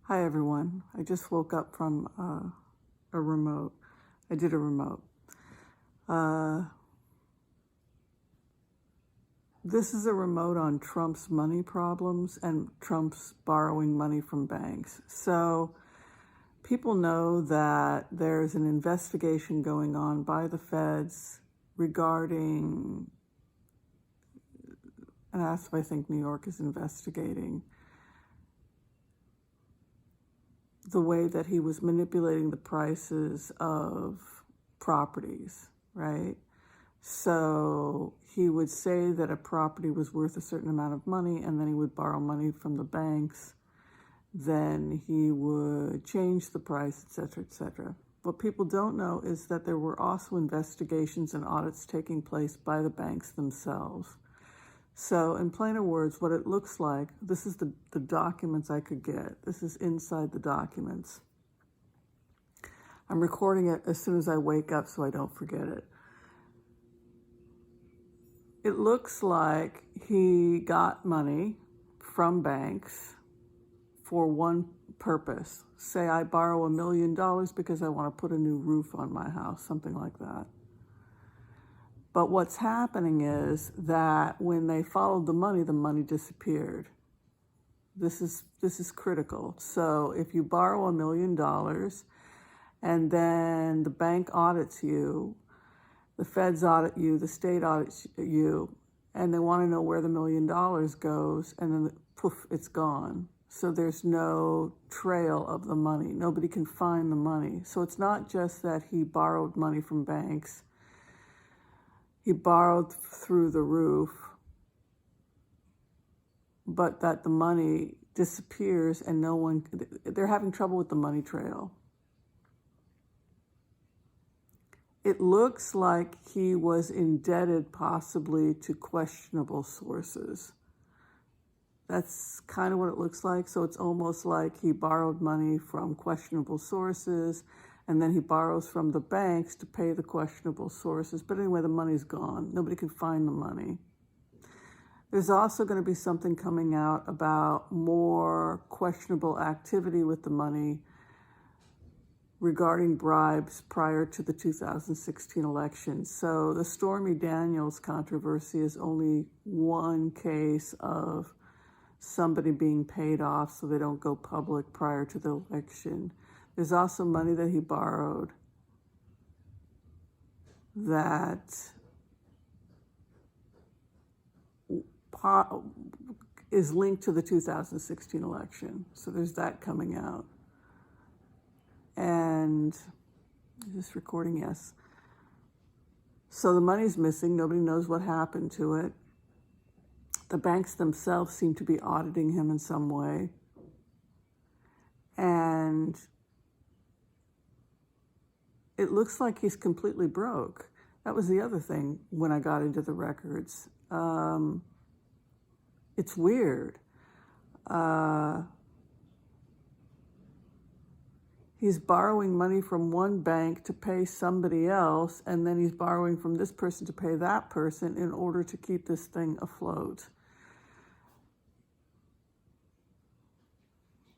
Hi everyone. I just woke up from a remote. I did a remote. This is a remote on Trump's money problems and Trump's borrowing money from banks. So people know that there's an investigation going on by the feds regarding, and that's what I think New York is investigating, the way that he was manipulating the prices of properties, right? So he would say that a property was worth a certain amount of money, and then he would borrow money from the banks. Then he would change the price, et cetera, et cetera. What people don't know is that there were also investigations and audits taking place by the banks themselves. So in plainer words, what it looks like, this is the documents I could get. This is inside the documents. I'm recording it as soon as I wake up so I don't forget it. It looks like he got money from banks for one purpose. Say I borrow $1 million because I want to put a new roof on my house, something like that. But what's happening is that when they followed the money disappeared. This is critical. So if you borrow $1 million and then the bank audits you, the feds audit you, the state audits you, and they want to know where the $1 million goes, and then poof, it's gone. So there's no trail of the money. Nobody can find the money. So it's not just that he borrowed money from banks. He borrowed through the roof, but that the money disappears and they're having trouble with the money trail. It looks like he was indebted possibly to questionable sources. That's kind of what it looks like. So it's almost like he borrowed money from questionable sources, and then he borrows from the banks to pay the questionable sources. But anyway, the money's gone. Nobody can find the money. There's also going to be something coming out about more questionable activity with the money regarding bribes prior to the 2016 election. So the Stormy Daniels controversy is only one case of somebody being paid off so they don't go public prior to the election. There's also money that he borrowed that is linked to the 2016 election. So there's that coming out. And is this recording? Yes. So the money's missing. Nobody knows what happened to it. The banks themselves seem to be auditing him in some way. And it looks like he's completely broke. That was the other thing when I got into the records. It's weird. He's borrowing money from one bank to pay somebody else, and then he's borrowing from this person to pay that person in order to keep this thing afloat.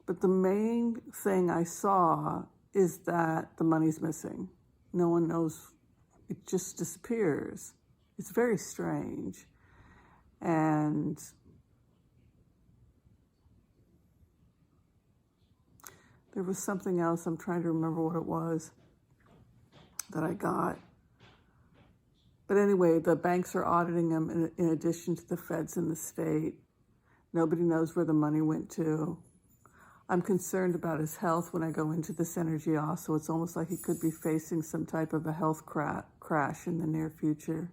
But the main thing I saw is that the money's missing. No one knows. It just disappears. It's very strange. And there was something else. I'm trying to remember what it was that I got. But anyway, the banks are auditing him in addition to the feds in the state. Nobody knows where the money went to. I'm concerned about his health when I go into this energy also. It's almost like he could be facing some type of a health crash in the near future.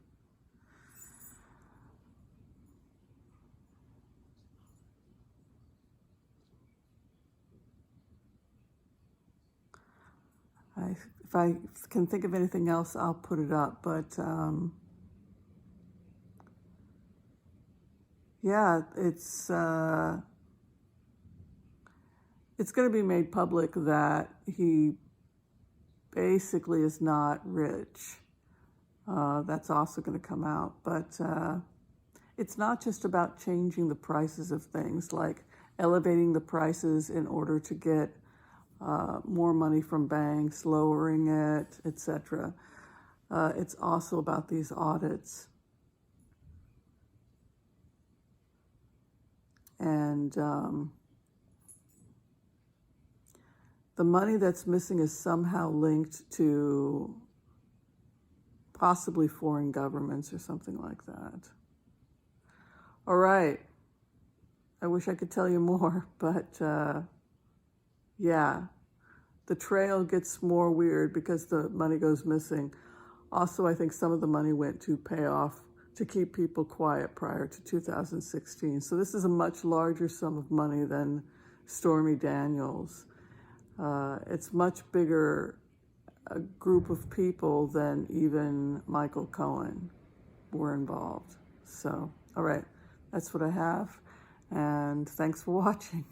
If I can think of anything else, I'll put it up. But yeah, it's going to be made public that he basically is not rich. That's also going to come out. But it's not just about changing the prices of things. Like elevating the prices in order to get more money from banks, lowering it, etc. It's also about these audits. And the money that's missing is somehow linked to possibly foreign governments or something like that. All right. I wish I could tell you more, but yeah, the trail gets more weird because the money goes missing. Also, I think some of the money went to pay off, to keep people quiet prior to 2016. So this is a much larger sum of money than Stormy Daniels. It's much bigger a group of people than even Michael Cohen were involved. So, all right, that's what I have. And thanks for watching.